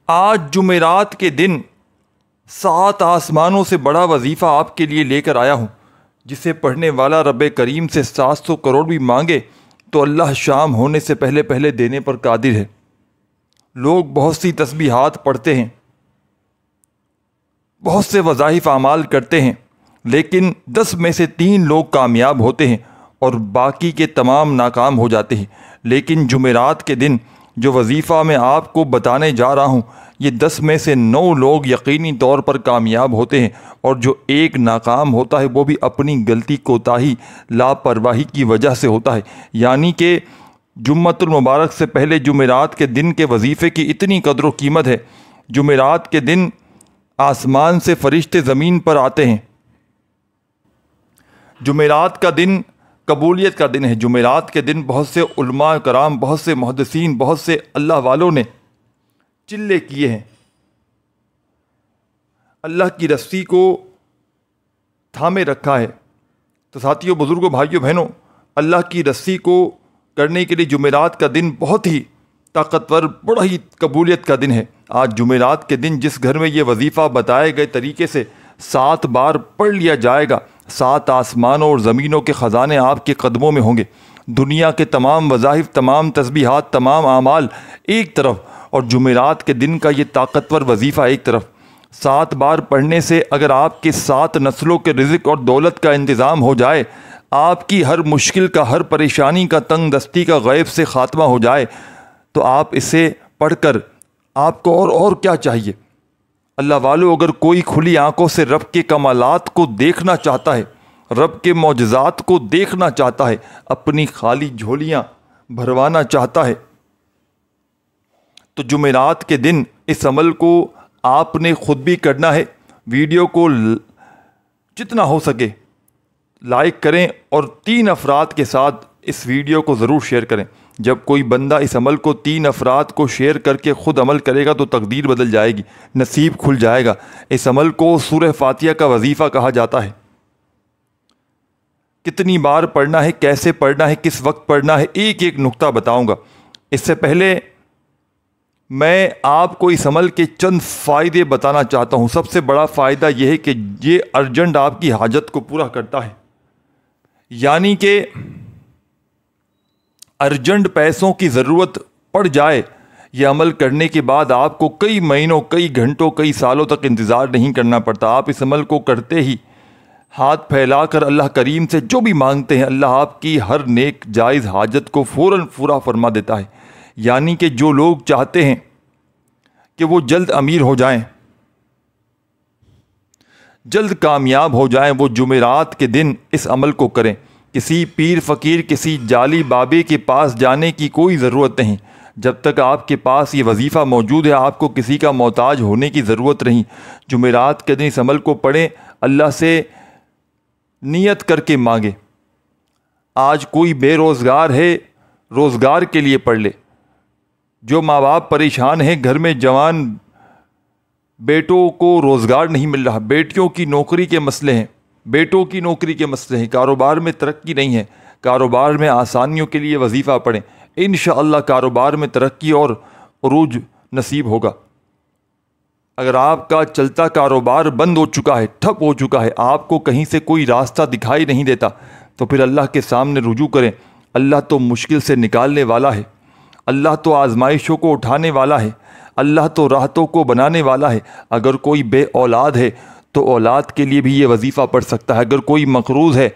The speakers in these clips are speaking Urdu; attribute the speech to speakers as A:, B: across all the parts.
A: آج جمعرات کے دن 7 آسمانوں سے بڑا وظیفہ آپ کے لیے لے کر آیا ہوں، جسے پڑھنے والا رب کریم سے 700 کروڑ بھی مانگے تو اللہ شام ہونے سے پہلے پہلے دینے پر قادر ہے۔ لوگ بہت سی تسبیحات پڑھتے ہیں، بہت سے وظائف اعمال کرتے ہیں، لیکن 10 میں سے 3 لوگ کامیاب ہوتے ہیں اور باقی کے تمام ناکام ہو جاتے ہیں۔ لیکن جمعرات کے دن جو وظیفہ میں آپ کو بتانے جا رہا ہوں، یہ 10 میں سے 9 لوگ یقینی طور پر کامیاب ہوتے ہیں، اور جو ایک ناکام ہوتا ہے وہ بھی اپنی غلطی کوتاہی لاپرواہی کی وجہ سے ہوتا ہے۔ یعنی کہ جمعۃ المبارک سے پہلے جمعرات کے دن کے وظیفے کی اتنی قدر و قیمت ہے۔ جمعرات کے دن آسمان سے فرشتے زمین پر آتے ہیں۔ جمعرات کا دن قبولیت کا دن ہے۔ جمعرات کے دن بہت سے علماء کرام، بہت سے محدثین، بہت سے اللہ والوں نے چلے کیے ہیں، اللہ کی رسی کو تھامے رکھا ہے۔ تو ساتھیوں، بزرگوں، بھائیوں، بہنوں، اللہ کی رسی کو کرنے کے لیے جمعرات کا دن بہت ہی طاقتور، بڑا ہی قبولیت کا دن ہے۔ آج جمعرات کے دن جس گھر میں یہ وظیفہ بتائے گئے طریقے سے 7 بار پڑھ لیا جائے گا، 7 آسمانوں اور زمینوں کے خزانے آپ کے قدموں میں ہوں گے۔ دنیا کے تمام وظائف، تمام تسبیحات، تمام اعمال ایک طرف، اور جمعرات کے دن کا یہ طاقتور وظیفہ ایک طرف۔ 7 بار پڑھنے سے اگر آپ کے 7 نسلوں کے رزق اور دولت کا انتظام ہو جائے، آپ کی ہر مشکل کا، ہر پریشانی کا، تنگ دستی کا غیب سے خاتمہ ہو جائے، تو آپ اسے پڑھ کر آپ کو اور کیا چاہیے؟ اللہ والو، اگر کوئی کھلی آنکھوں سے رب کے کمالات کو دیکھنا چاہتا ہے، رب کے معجزات کو دیکھنا چاہتا ہے، اپنی خالی جھولیاں بھروانا چاہتا ہے، تو جمعرات کے دن اس عمل کو آپ نے خود بھی کرنا ہے۔ ویڈیو کو جتنا ہو سکے لائک کریں، اور 3 افراد کے ساتھ اس ویڈیو کو ضرور شیئر کریں۔ جب کوئی بندہ اس عمل کو 3 افراد کو شیئر کر کے خود عمل کرے گا تو تقدیر بدل جائے گی، نصیب کھل جائے گا۔ اس عمل کو سورہ فاتحہ کا وظیفہ کہا جاتا ہے۔ کتنی بار پڑھنا ہے، کیسے پڑھنا ہے، کس وقت پڑھنا ہے، ایک ایک نقطہ بتاؤں گا۔ اس سے پہلے میں آپ کو اس عمل کے چند فائدے بتانا چاہتا ہوں۔ سب سے بڑا فائدہ یہ ہے کہ یہ ارجنٹ آپ کی حاجت کو پورا کرتا ہے۔ یعنی کہ ارجنٹ پیسوں کی ضرورت پڑ جائے، یہ عمل کرنے کے بعد آپ کو کئی مہینوں، کئی گھنٹوں، کئی سالوں تک انتظار نہیں کرنا پڑتا۔ آپ اس عمل کو کرتے ہی ہاتھ پھیلا کر اللہ کریم سے جو بھی مانگتے ہیں، اللہ آپ کی ہر نیک جائز حاجت کو فوراً پورا فرما دیتا ہے۔ یعنی کہ جو لوگ چاہتے ہیں کہ وہ جلد امیر ہو جائیں، جلد کامیاب ہو جائیں، وہ جمعرات کے دن اس عمل کو کریں۔ کسی پیر فقیر، کسی جعلی بابے کے پاس جانے کی کوئی ضرورت نہیں۔ جب تک آپ کے پاس یہ وظیفہ موجود ہے، آپ کو کسی کا محتاج ہونے کی ضرورت نہیں۔ جمعرات کے دن اس عمل کو پڑھیں، اللہ سے نیت کر کے مانگے۔ آج کوئی بے روزگار ہے، روزگار کے لیے پڑھ لے۔ جو ماں باپ پریشان ہیں، گھر میں جوان بیٹوں کو روزگار نہیں مل رہا، بیٹیوں کی نوکری کے مسئلے ہیں، بیٹوں کی نوکری کے مسئلے ہیں، کاروبار میں ترقی نہیں ہے، کاروبار میں آسانیوں کے لیے وظیفہ پڑھیں، انشاءاللہ کاروبار میں ترقی اور عروج نصیب ہوگا۔ اگر آپ کا چلتا کاروبار بند ہو چکا ہے، ٹھپ ہو چکا ہے، آپ کو کہیں سے کوئی راستہ دکھائی نہیں دیتا، تو پھر اللہ کے سامنے رجوع کریں۔ اللہ تو مشکل سے نکالنے والا ہے، اللہ تو آزمائشوں کو اٹھانے والا ہے، اللہ تو راحتوں کو بنانے والا ہے۔ اگر کوئی بے اولاد ہے تو اولاد کے لیے بھی یہ وظیفہ پڑھ سکتا ہے۔ اگر کوئی مقروض ہے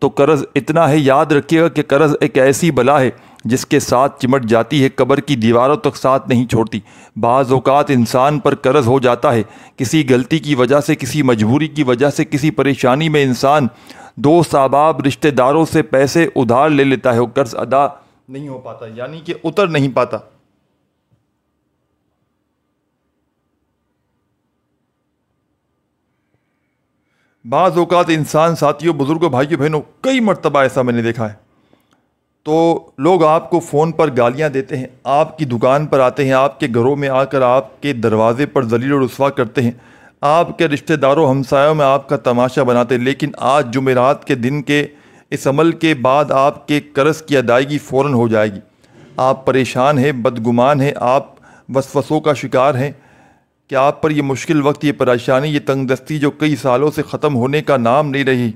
A: تو قرض اتنا ہے، یاد رکھیے گا کہ قرض ایک ایسی بلا ہے جس کے ساتھ چمٹ جاتی ہے، قبر کی دیواروں تک ساتھ نہیں چھوڑتی۔ بعض اوقات انسان پر قرض ہو جاتا ہے، کسی غلطی کی وجہ سے، کسی مجبوری کی وجہ سے، کسی پریشانی میں انسان دوست احباب رشتہ داروں سے پیسے ادھار لے لیتا ہے، وہ قرض ادا نہیں ہو پاتا، یعنی کہ اتر نہیں پاتا۔ بعض اوقات انسان، ساتھیوں، بزرگوں، بھائیوں، بہنوں، کئی مرتبہ ایسا میں نے دیکھا ہے، تو لوگ آپ کو فون پر گالیاں دیتے ہیں، آپ کی دکان پر آتے ہیں، آپ کے گھروں میں آ کر آپ کے دروازے پر ذلیل و رسوا کرتے ہیں، آپ کے رشتہ داروں ہمسایوں میں آپ کا تماشا بناتے ہیں۔ لیکن آج جمعرات کے دن کے اس عمل کے بعد آپ کے قرض کی ادائیگی فوراً ہو جائے گی۔ آپ پریشان ہیں، بدگمان ہیں، آپ وسوسوں کا شکار ہیں، کہ آپ پر یہ مشکل وقت، یہ پریشانی، یہ تنگ دستی جو کئی سالوں سے ختم ہونے کا نام نہیں رہی،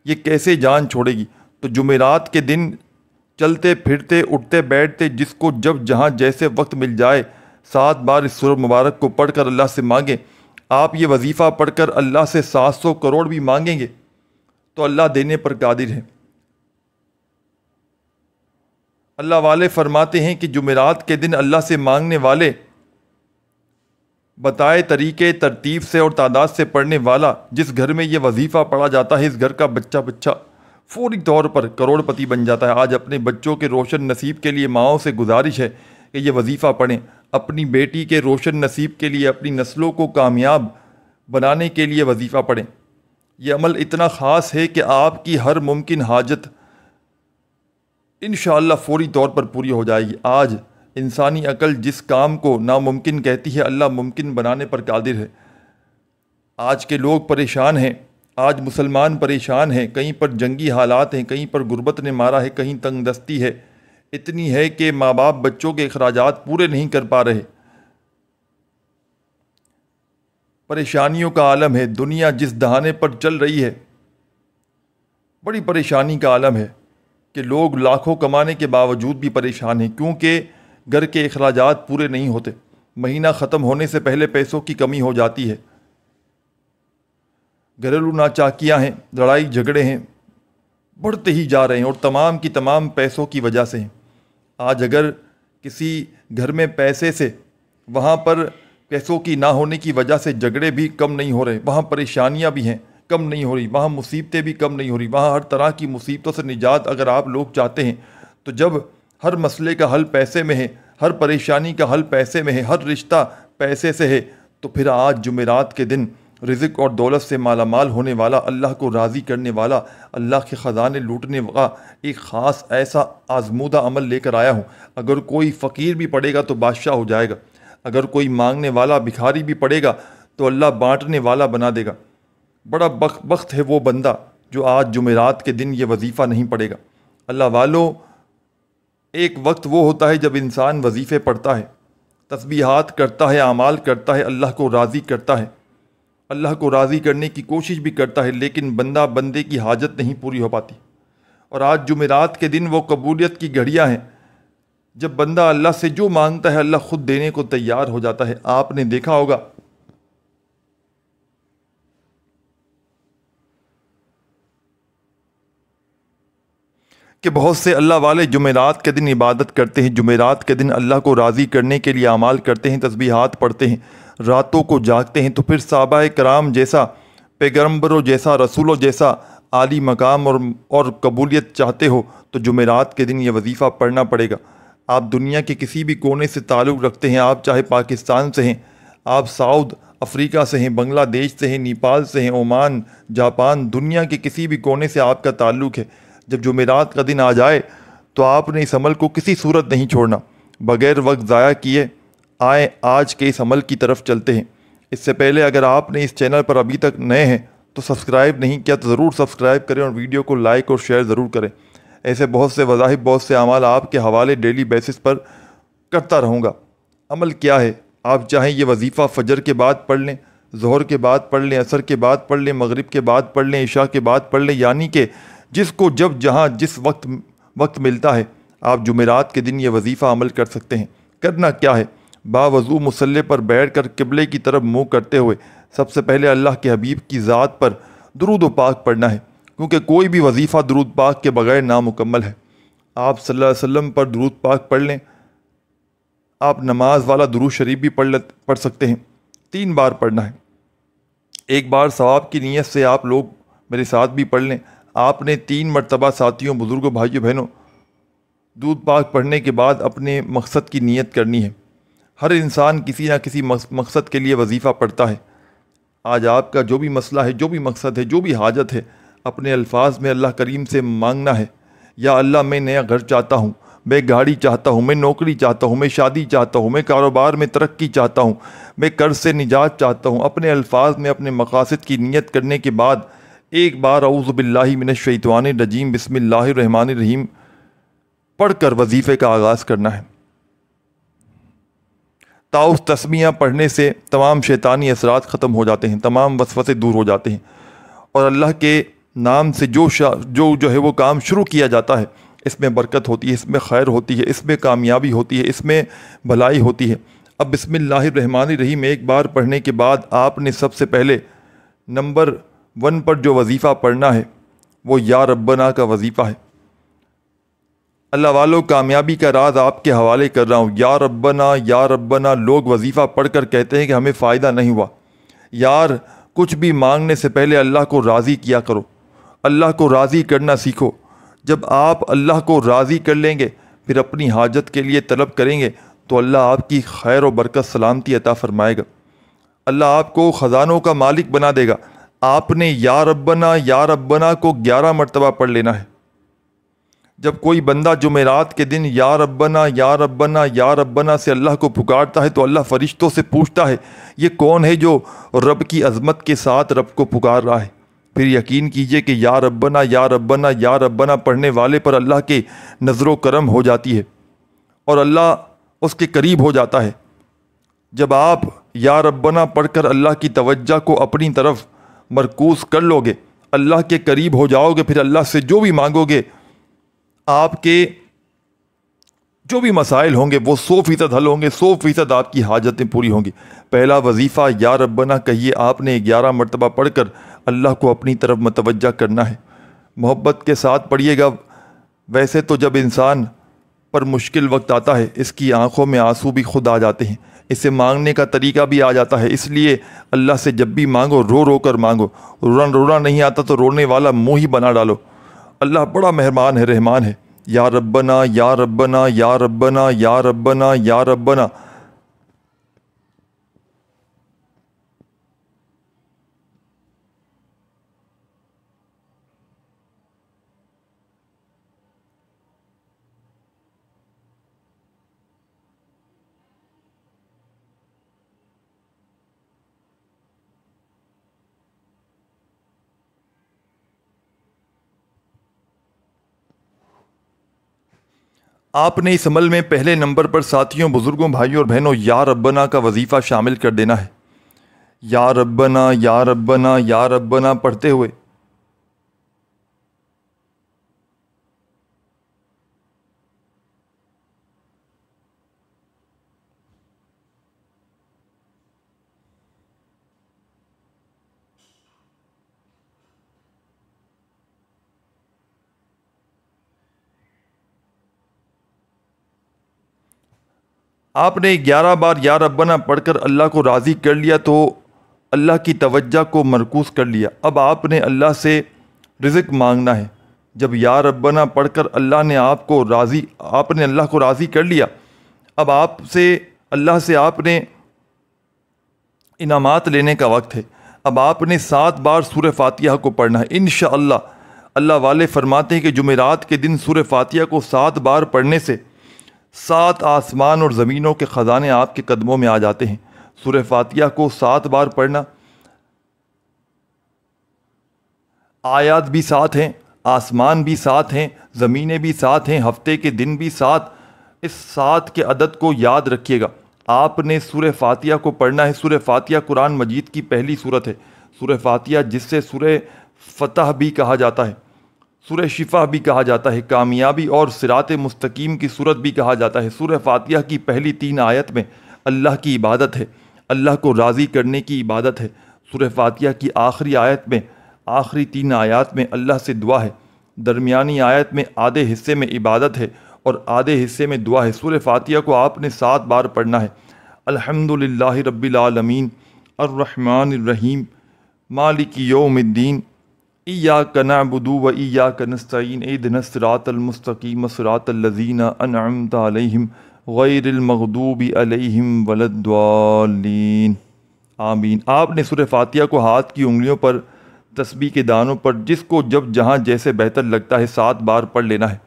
A: یہ کیسے جان چھوڑے گی؟ تو جمعرات کے دن چلتے پھرتے اٹھتے بیٹھتے جس کو جب جہاں جیسے وقت مل جائے 7 بار اس سورہ مبارک کو پڑھ کر اللہ سے مانگیں۔ آپ یہ وظیفہ پڑھ کر اللہ سے 700 کروڑ بھی مانگیں گے تو اللہ دینے پر قادر ہے۔ اللہ والے فرماتے ہیں کہ جمعرات کے دن اللہ سے مانگنے والے، بتائے طریقے ترتیب سے اور تعداد سے پڑھنے والا، جس گھر میں یہ وظیفہ پڑھا جاتا ہے اس گھر کا بچہ فوری طور پر کروڑ پتی بن جاتا ہے۔ آج اپنے بچوں کے روشن نصیب کے لیے ماؤں سے گزارش ہے کہ یہ وظیفہ پڑھیں، اپنی بیٹی کے روشن نصیب کے لیے، اپنی نسلوں کو کامیاب بنانے کے لیے وظیفہ پڑھیں۔ یہ عمل اتنا خاص ہے کہ آپ کی ہر ممکن حاجت انشاءاللہ فوری طور پر پوری ہو جائے گی۔ آج انسانی عقل جس کام کو ناممکن کہتی ہے، اللہ ممکن بنانے پر قادر ہے۔ آج کے لوگ پریشان ہیں، آج مسلمان پریشان ہیں، کہیں پر جنگی حالات ہیں، کہیں پر غربت نے مارا ہے، کہیں تنگ دستی ہے، اتنی ہے کہ ماں باپ بچوں کے اخراجات پورے نہیں کر پا رہے۔ پریشانیوں کا عالم ہے، دنیا جس دہانے پر چل رہی ہے بڑی پریشانی کا عالم ہے کہ لوگ لاکھوں کمانے کے باوجود بھی پریشان ہیں، کیونکہ گھر کے اخراجات پورے نہیں ہوتے، مہینہ ختم ہونے سے پہلے پیسوں کی کمی ہو جاتی ہے، گھریلو ناچاکیاں ہیں، لڑائی جھگڑے ہیں، بڑھتے ہی جا رہے ہیں اور تمام کی تمام پیسوں کی وجہ سے ہیں۔ آج اگر کسی گھر میں پیسے سے، وہاں پر پیسوں کی نہ ہونے کی وجہ سے جھگڑے بھی کم نہیں ہو رہے، وہاں پریشانیاں بھی ہیں، کم نہیں ہو رہی، وہاں مصیبتیں بھی کم نہیں ہو رہی، وہاں ہر طرح کی مصیبتوں سے نجات اگر آپ لوگ چاہتے ہیں تو جب ہر مسئلے کا حل پیسے میں ہے، ہر پریشانی کا حل پیسے میں ہے، ہر رشتہ پیسے سے ہے، تو پھر آج جمعرات کے دن رزق اور دولت سے مالا مال ہونے والا، اللہ کو راضی کرنے والا، اللہ کے خزانے لوٹنے والا ایک خاص ایسا آزمودہ عمل لے کر آیا ہوں۔ اگر کوئی فقیر بھی پڑے گا تو بادشاہ ہو جائے گا، اگر کوئی مانگنے والا بھکاری بھی پڑے گا تو اللہ بانٹنے والا بنا دے گا۔ بڑا بخت ہے وہ بندہ جو آج جمعرات کے دن یہ وظیفہ نہیں پڑھے گا۔ اللہ والو، ایک وقت وہ ہوتا ہے جب انسان وظیفے پڑھتا ہے، تسبیحات کرتا ہے، اعمال کرتا ہے، اللہ کو راضی کرتا ہے، اللہ کو راضی کرنے کی کوشش بھی کرتا ہے، لیکن بندہ بندے کی حاجت نہیں پوری ہو پاتی۔ اور آج جمعرات کے دن وہ قبولیت کی گھڑیاں ہیں جب بندہ اللہ سے جو مانگتا ہے اللہ خود دینے کو تیار ہو جاتا ہے۔ آپ نے دیکھا ہوگا کہ بہت سے اللہ والے جمعرات کے دن عبادت کرتے ہیں، جمعرات کے دن اللہ کو راضی کرنے کے لیے اعمال کرتے ہیں، تسبیحات پڑھتے ہیں، راتوں کو جاگتے ہیں۔ تو پھر صحابہ کرام جیسا، پیغمبروں جیسا، رسولوں جیسا عالی مقام اور قبولیت چاہتے ہو تو جمعرات کے دن یہ وظیفہ پڑھنا پڑے گا۔ آپ دنیا کے کسی بھی کونے سے تعلق رکھتے ہیں، آپ چاہے پاکستان سے ہیں، آپ ساؤتھ افریقہ سے ہیں، بنگلہ دیش سے ہیں، نیپال سے ہیں، عمان، جاپان، دنیا کے کسی بھی کونے سے آپ کا تعلق ہے، جب جمعرات کا دن آ جائے تو آپ نے اس عمل کو کسی صورت نہیں چھوڑنا۔ بغیر وقت ضائع کیے آئیں آج کے اس عمل کی طرف چلتے ہیں۔ اس سے پہلے اگر آپ نے اس چینل پر ابھی تک نئے ہیں تو سبسکرائب نہیں کیا تو ضرور سبسکرائب کریں اور ویڈیو کو لائک اور شیئر ضرور کریں۔ ایسے بہت سے وظائف، بہت سے اعمال آپ کے حوالے ڈیلی بیسس پر کرتا رہوں گا۔ عمل کیا ہے؟ آپ چاہیں یہ وظیفہ فجر کے بعد پڑھ لیں، ظہر کے بعد پڑھ لیں، عصر کے بعد پڑھ لیں، مغرب کے بعد پڑھ لیں، عشاء کے بعد پڑھ لیں، یعنی کہ جس کو جب جہاں جس وقت ملتا ہے آپ جمعرات کے دن یہ وظیفہ عمل کر سکتے ہیں۔ کرنا کیا ہے؟ باوضو مصلی پر بیٹھ کر قبلے کی طرف منہ کرتے ہوئے سب سے پہلے اللہ کے حبیب کی ذات پر درود و پاک پڑھنا ہے، کیونکہ کوئی بھی وظیفہ درود پاک کے بغیر نامکمل ہے۔ آپ صلی اللہ علیہ وسلم پر درود پاک پڑھ لیں، آپ نماز والا درود شریف بھی پڑھ سکتے ہیں، 3 بار پڑھنا ہے۔ ایک بار ثواب کی نیت سے آپ لوگ میرے ساتھ بھی پڑھ لیں۔ آپ نے 3 مرتبہ ساتھیوں، بزرگوں، بھائیوں، بہنوں درود پاک پڑھنے کے بعد اپنے مقصد کی نیت کرنی ہے۔ ہر انسان کسی نہ کسی مقصد کے لیے وظیفہ پڑھتا ہے۔ آج آپ کا جو بھی مسئلہ ہے، جو بھی مقصد ہے، جو بھی حاجت ہے، اپنے الفاظ میں اللہ کریم سے مانگنا ہے۔ یا اللہ میں نیا گھر چاہتا ہوں، میں گاڑی چاہتا ہوں، میں نوکری چاہتا ہوں، میں شادی چاہتا ہوں، میں کاروبار میں ترقی چاہتا ہوں، میں قرض سے نجات چاہتا ہوں۔ اپنے الفاظ میں اپنے مقاصد کی نیت کرنے کے بعد ایک بار اعوذ باللہ من الشیطان الرجیم بسم اللہ الرحمن الرحیم پڑھ کر وظیفے کا آغاز کرنا ہے۔ تاؤس تسمیہ پڑھنے سے تمام شیطانی اثرات ختم ہو جاتے ہیں، تمام وسوسے دور ہو جاتے ہیں، اور اللہ کے نام سے جو ہے وہ کام شروع کیا جاتا ہے اس میں برکت ہوتی ہے، اس میں خیر ہوتی ہے، اس میں کامیابی ہوتی ہے، اس میں بھلائی ہوتی ہے۔ اب بسم اللہ الرحمن الرحیم ایک بار پڑھنے کے بعد آپ نے سب سے پہلے نمبر 1 پر جو وظیفہ پڑھنا ہے وہ یا ربنا کا وظیفہ ہے۔ اللہ والو، کامیابی کا راز آپ کے حوالے کر رہا ہوں، یا ربنا لوگ وظیفہ پڑھ کر کہتے ہیں کہ ہمیں فائدہ نہیں ہوا۔ یار، کچھ بھی مانگنے سے پہلے اللہ کو راضی کیا کرو، اللہ کو راضی کرنا سیکھو۔ جب آپ اللہ کو راضی کر لیں گے پھر اپنی حاجت کے لیے طلب کریں گے تو اللہ آپ کی خیر و برکت سلامتی عطا فرمائے گا، اللہ آپ کو خزانوں کا مالک بنا دے گا۔ آپ نے یا ربنا کو 11 مرتبہ پڑھ لینا ہے۔ جب کوئی بندہ جمعرات کے دن یا ربنا سے اللہ کو پکارتا ہے تو اللہ فرشتوں سے پوچھتا ہے یہ کون ہے جو رب کی عظمت کے ساتھ رب کو پکار رہا ہے؟ پھر یقین کیجئے کہ یا ربنا پڑھنے والے پر اللہ کے نظر و کرم ہو جاتی ہے اور اللہ اس کے قریب ہو جاتا ہے۔ جب آپ یا ربنا پڑھ کر اللہ کی توجہ کو اپنی طرف مرکوز کر لو گے، اللہ کے قریب ہو جاؤ گے، پھر اللہ سے جو بھی مانگو گے، آپ کے جو بھی مسائل ہوں گے وہ 100% حل ہوں گے، 100% آپ کی حاجتیں پوری ہوں گی۔ پہلا وظیفہ یا ربنا کہیے آپ نے 11 مرتبہ پڑھ کر اللہ کو اپنی طرف متوجہ کرنا ہے، محبت کے ساتھ پڑھیے گا۔ ویسے تو جب انسان پر مشکل وقت آتا ہے اس کی آنکھوں میں آنسو بھی خود آ جاتے ہیں، اسے مانگنے کا طریقہ بھی آ جاتا ہے، اس لیے اللہ سے جب بھی مانگو رو رو کر مانگو، رونا نہیں آتا تو رونے والا منہ ہی بنا ڈالو۔ اللہ بڑا مہربان ہے، رحمان ہے۔ یا ربنا یا ربنا یا ربنا یا ربنا یا ربنا۔ آپ نے اس عمل میں پہلے نمبر پر ساتھیوں، بزرگوں، بھائیوں اور بہنوں یا ربنا کا وظیفہ شامل کر دینا ہے۔ یا ربنا یا ربنا یا ربنا پڑھتے ہوئے آپ نے 11 بار یا ربنا پڑھ کر اللہ کو راضی کر لیا تو اللہ کی توجہ کو مرکوز کر لیا۔ اب آپ نے اللہ سے رزق مانگنا ہے۔ جب یا ربنا پڑھ کر اللہ نے آپ نے اللہ کو راضی کر لیا، اب اللہ سے آپ نے انعامات لینے کا وقت ہے۔ اب آپ نے 7 بار سورہ فاتحہ کو پڑھنا ہے انشاءاللہ۔ اللہ والے فرماتے ہیں کہ جمعرات کے دن سورہ فاتحہ کو 7 بار پڑھنے سے 7 آسمان اور زمینوں کے خزانے آپ کے قدموں میں آ جاتے ہیں۔ سورہ فاتحہ کو 7 بار پڑھنا، آیات بھی 7 ہیں، آسمان بھی 7 ہیں، زمینیں بھی 7 ہیں، ہفتے کے دن بھی 7۔ اس 7 کے عدد کو یاد رکھیے گا۔ آپ نے سورہ فاتحہ کو پڑھنا ہے۔ سورہ فاتحہ قرآن مجید کی پہلی سورت ہے۔ سورہ فاتحہ جس سے سورہ فتح بھی کہا جاتا ہے، سورہ شفا بھی کہا جاتا ہے، کامیابی اور صراط مستقیم کی سورت بھی کہا جاتا ہے۔ سورہ فاتحہ کی پہلی 3 آیت میں اللہ کی عبادت ہے، اللہ کو راضی کرنے کی عبادت ہے۔ سورہ فاتحہ کی آخری آیت میں، آخری 3 آیات میں اللہ سے دعا ہے، درمیانی آیت میں آدھے حصے میں عبادت ہے اور آدھے حصے میں دعا ہے۔ سورہ فاتحہ کو آپ نے 7 بار پڑھنا ہے۔ الحمدللہ رب العالمین الرحمن الرحیم مالک یوم الدین ایاک نعبد و ایاک نستعین اہدنا الصراط المستقیم صراط الذین انعمت علیہم غیر المغضوب علیہم ولا الضالین آمین۔ آپ نے سورہ فاتحہ کو ہاتھ کی انگلیوں پر، تسبیح کے دانوں پر، جس کو جب جہاں جیسے بہتر لگتا ہے 7 بار پڑھ لینا ہے۔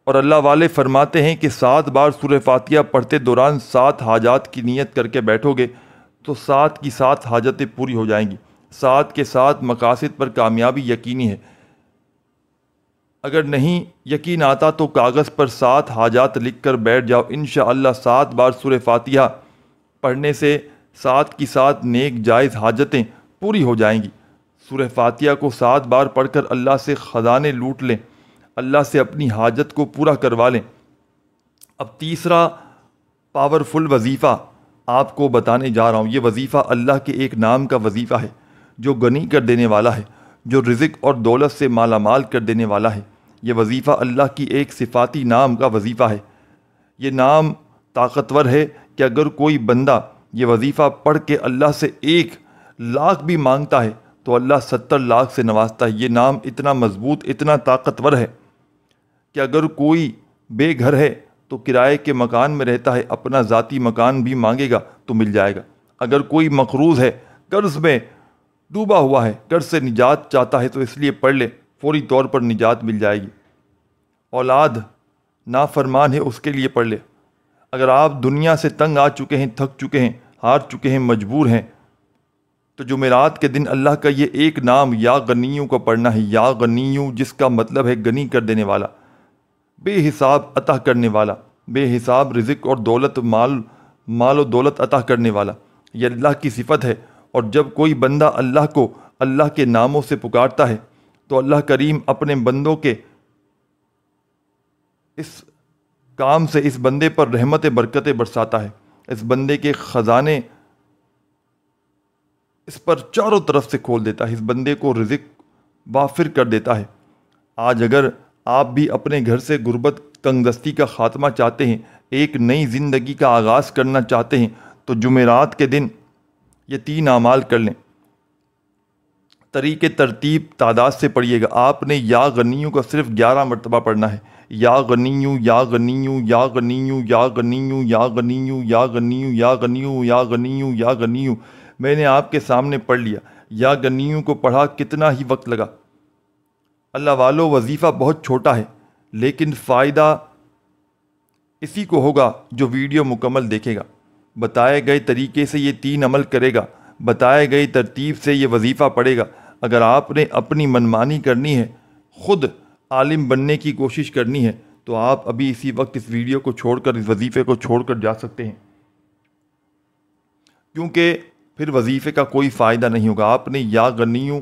A: اور اللہ والے فرماتے ہیں کہ 7 بار سورہ فاتحہ پڑھتے دوران 7 حاجات کی نیت کر کے بیٹھو گے تو 7 کی 7 حاجتیں پوری ہو جائیں گی۔ 7 کے 7 مقاصد پر کامیابی یقینی ہے۔ اگر نہیں یقین آتا تو کاغذ پر 7 حاجات لکھ کر بیٹھ جاؤ۔ انشاءاللہ 7 بار سورہ فاتحہ پڑھنے سے ساتھ کی ساتھ نیک جائز حاجتیں پوری ہو جائیں گی۔ سورہ فاتحہ کو 7 بار پڑھ کر اللہ سے خزانے لوٹ لیں، اللہ سے اپنی حاجت کو پورا کروا لیں۔ اب تیسرا پاورفل وظیفہ آپ کو بتانے جا رہا ہوں۔ یہ وظیفہ اللہ کے ایک نام کا وظیفہ ہے جو غنی کر دینے والا ہے، جو رزق اور دولت سے مالا مال کر دینے والا ہے۔ یہ وظیفہ اللہ کی ایک صفاتی نام کا وظیفہ ہے۔ یہ نام طاقتور ہے کہ اگر کوئی بندہ یہ وظیفہ پڑھ کے اللہ سے 1,00,000 بھی مانگتا ہے تو اللہ 70,00,000 سے نوازتا ہے۔ یہ نام اتنا مضبوط، اتنا طاقتور ہے کہ اگر کوئی بے گھر ہے تو کرائے کے مکان میں رہتا ہے، اپنا ذاتی مکان بھی مانگے گا تو مل جائے گا۔ اگر کوئی مقروض ہے، قرض میں ڈوبا ہوا ہے، قرض سے نجات چاہتا ہے تو اس لیے پڑھ لے، فوری طور پر نجات مل جائے گی۔ اولاد نافرمان ہے، اس کے لیے پڑھ لے۔ اگر آپ دنیا سے تنگ آ چکے ہیں، تھک چکے ہیں، ہار چکے ہیں، مجبور ہیں، تو جمعرات کے دن اللہ کا یہ ایک نام یا غنیوں کو پڑھنا ہے۔ یا غنیوں، جس کا مطلب ہے غنی کر دینے والا، بے حساب عطا کرنے والا، بے حساب رزق اور دولت، مال و دولت عطا کرنے والا، یہ اللہ کی صفت ہے۔ اور جب کوئی بندہ اللہ کو اللہ کے ناموں سے پکارتا ہے تو اللہ کریم اپنے بندوں کے اس کام سے اس بندے پر رحمت برکتیں برساتا ہے۔ اس بندے کے خزانے اس پر چاروں طرف سے کھول دیتا ہے، اس بندے کو رزق وافر کر دیتا ہے۔ آج اگر آپ بھی اپنے گھر سے غربت، تنگ دستی کا خاتمہ چاہتے ہیں، ایک نئی زندگی کا آغاز کرنا چاہتے ہیں تو جمعرات کے دن یہ 3 اعمال کر لیں۔ طریقے ترتیب تعداد سے پڑھیے گا۔ آپ نے یا غنیوں کا صرف 11 مرتبہ پڑھنا ہے۔ یا غنیوں، یا غنیوں، یا غنیوں، یا غنیوں، یا غنیوں، یا غنیوں، یا غنیوں، یا غنیوں، یا غنیوں۔ میں نے آپ کے سامنے پڑھ لیا۔ یا غنیوں کو پڑھا کتنا ہی وقت لگا۔ اللہ والو، وظیفہ بہت چھوٹا ہے لیکن فائدہ اسی کو ہوگا جو ویڈیو مکمل دیکھے گا، بتائے گئے طریقے سے یہ 3 عمل کرے گا، بتائے گئی ترتیب سے یہ وظیفہ پڑھے گا۔ اگر آپ نے اپنی منمانی کرنی ہے، خود عالم بننے کی کوشش کرنی ہے تو آپ ابھی اسی وقت اس ویڈیو کو چھوڑ کر، اس وظیفے کو چھوڑ کر جا سکتے ہیں، کیونکہ پھر وظیفے کا کوئی فائدہ نہیں ہوگا۔ آپ نے یا غنیوں،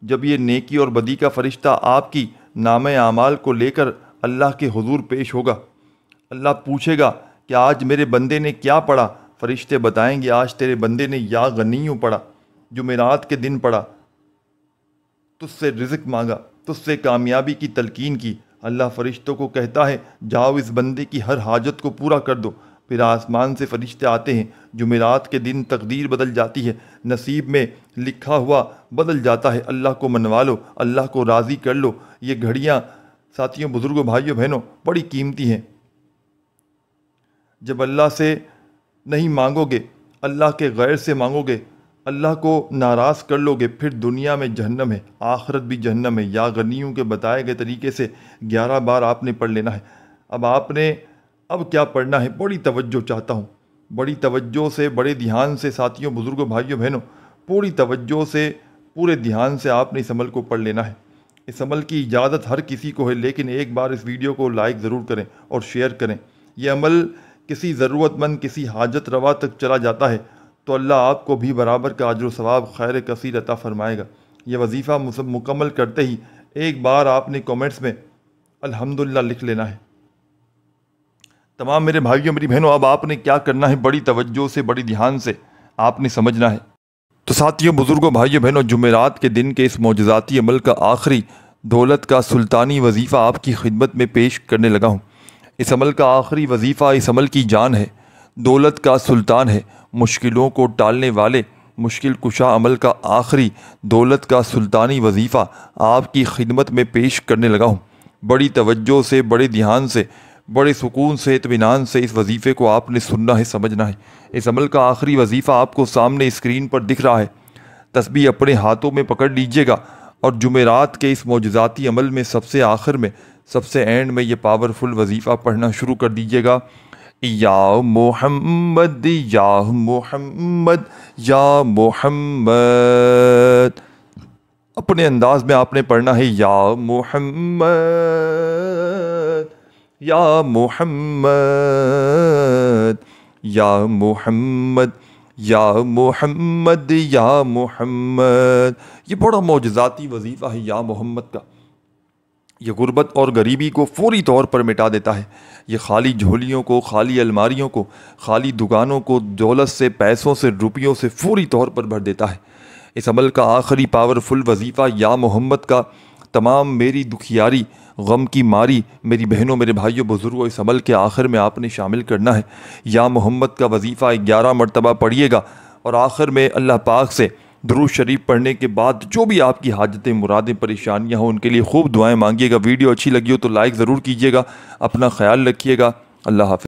A: جب یہ نیکی اور بدی کا فرشتہ آپ کی نامہ اعمال کو لے کر اللہ کے حضور پیش ہوگا، اللہ پوچھے گا کہ آج میرے بندے نے کیا پڑھا؟ فرشتے بتائیں گے آج تیرے بندے نے یا غنیوں پڑھا، جمعرات کے دن پڑھا، تجھ سے رزق مانگا، تجھ سے کامیابی کی تلقین کی۔ اللہ فرشتوں کو کہتا ہے جاؤ اس بندے کی ہر حاجت کو پورا کر دو۔ پھر آسمان سے فرشتے آتے ہیں۔ جمعرات کے دن تقدیر بدل جاتی ہے، نصیب میں لکھا ہوا بدل جاتا ہے۔ اللہ کو منوا لو، اللہ کو راضی کر لو۔ یہ گھڑیاں ساتھیوں، بزرگوں، بھائیوں، بہنوں، بڑی قیمتی ہیں۔ جب اللہ سے نہیں مانگو گے، اللہ کے غیر سے مانگو گے، اللہ کو ناراض کر لو گے، پھر دنیا میں جہنم ہے، آخرت بھی جہنم ہے۔ یا غنیوں کے بتائے گئے طریقے سے 11 بار آپ نے پڑھ لینا ہے۔ اب آپ نے کیا پڑھنا ہے؟ بڑی توجہ چاہتا ہوں، بڑی توجہ سے، بڑے دھیان سے ساتھیوں، بزرگوں، بھائیوں، بہنوں، پوری توجہ سے، پورے دھیان سے آپ نے اس عمل کو پڑھ لینا ہے۔ اس عمل کی اجازت ہر کسی کو ہے، لیکن ایک بار اس ویڈیو کو لائک ضرور کریں اور شیئر کریں۔ یہ عمل کسی ضرورت مند، کسی حاجت روا تک چلا جاتا ہے تو اللہ آپ کو بھی برابر کا اجر و ثواب، خیر کثیر عطا فرمائے گا۔ یہ وظیفہ مکمل کرتے ہی ایک بار آپ نے کومنٹس میں الحمدللہ لکھ لینا ہے۔ تمام میرے بھائیوں، میری بہنوں، اب آپ نے کیا کرنا ہے؟ بڑی توجہ سے، بڑی دھیان سے آپ نے سمجھنا ہے۔ تو ساتھیوں، بزرگوں، بھائیوں، بہنوں، جمعرات کے دن کے اس معجزاتی عمل کا آخری دولت کا سلطانی وظیفہ آپ کی خدمت میں پیش کرنے لگا ہوں۔ اس عمل کا آخری وظیفہ اس عمل کی جان ہے، دولت کا سلطان ہے، مشکلوں کو ٹالنے والے مشکل کشا عمل کا آخری دولت کا سلطانی وظیفہ آپ کی خدمت میں پیش کرنے لگا ہوں۔ بڑی توجہ سے، بڑے دھیان سے، بڑے سکون سے، اطمینان سے اس وظیفے کو آپ نے سننا ہے، سمجھنا ہے۔ اس عمل کا آخری وظیفہ آپ کو سامنے اسکرین پر دکھ رہا ہے۔ تسبیح اپنے ہاتھوں میں پکڑ لیجئے گا اور جمعرات کے اس معجزاتی عمل میں سب سے آخر میں، سب سے اینڈ میں یہ پاورفل وظیفہ پڑھنا شروع کر دیجئے گا۔ یا محمد، یا محمد، یا محمد۔ اپنے انداز میں آپ نے پڑھنا ہے، یا محمد، یا محمد، یا محمد یا محمد یا محمد۔ یہ بڑا معجزاتی وظیفہ ہے یا محمد کا۔ یہ غربت اور غریبی کو فوری طور پر مٹا دیتا ہے۔ یہ خالی جھولیوں کو، خالی الماریوں کو، خالی دکانوں کو دولت سے، پیسوں سے، روپیوں سے فوری طور پر بھر دیتا ہے۔ اس عمل کا آخری پاورفل وظیفہ یا محمد کا تمام میری دکھیاری، غم کی ماری میری بہنوں، میرے بھائیوں، بزرگوں، اس عمل کے آخر میں آپ نے شامل کرنا ہے۔ یا محمد کا وظیفہ 11 مرتبہ پڑھیے گا، اور آخر میں اللہ پاک سے درود شریف پڑھنے کے بعد جو بھی آپ کی حاجتیں، مرادیں، پریشانیاں ہوں، ان کے لیے خوب دعائیں مانگیے گا۔ ویڈیو اچھی لگی ہو تو لائک ضرور کیجیے گا۔ اپنا خیال رکھیے گا۔ اللہ حافظ۔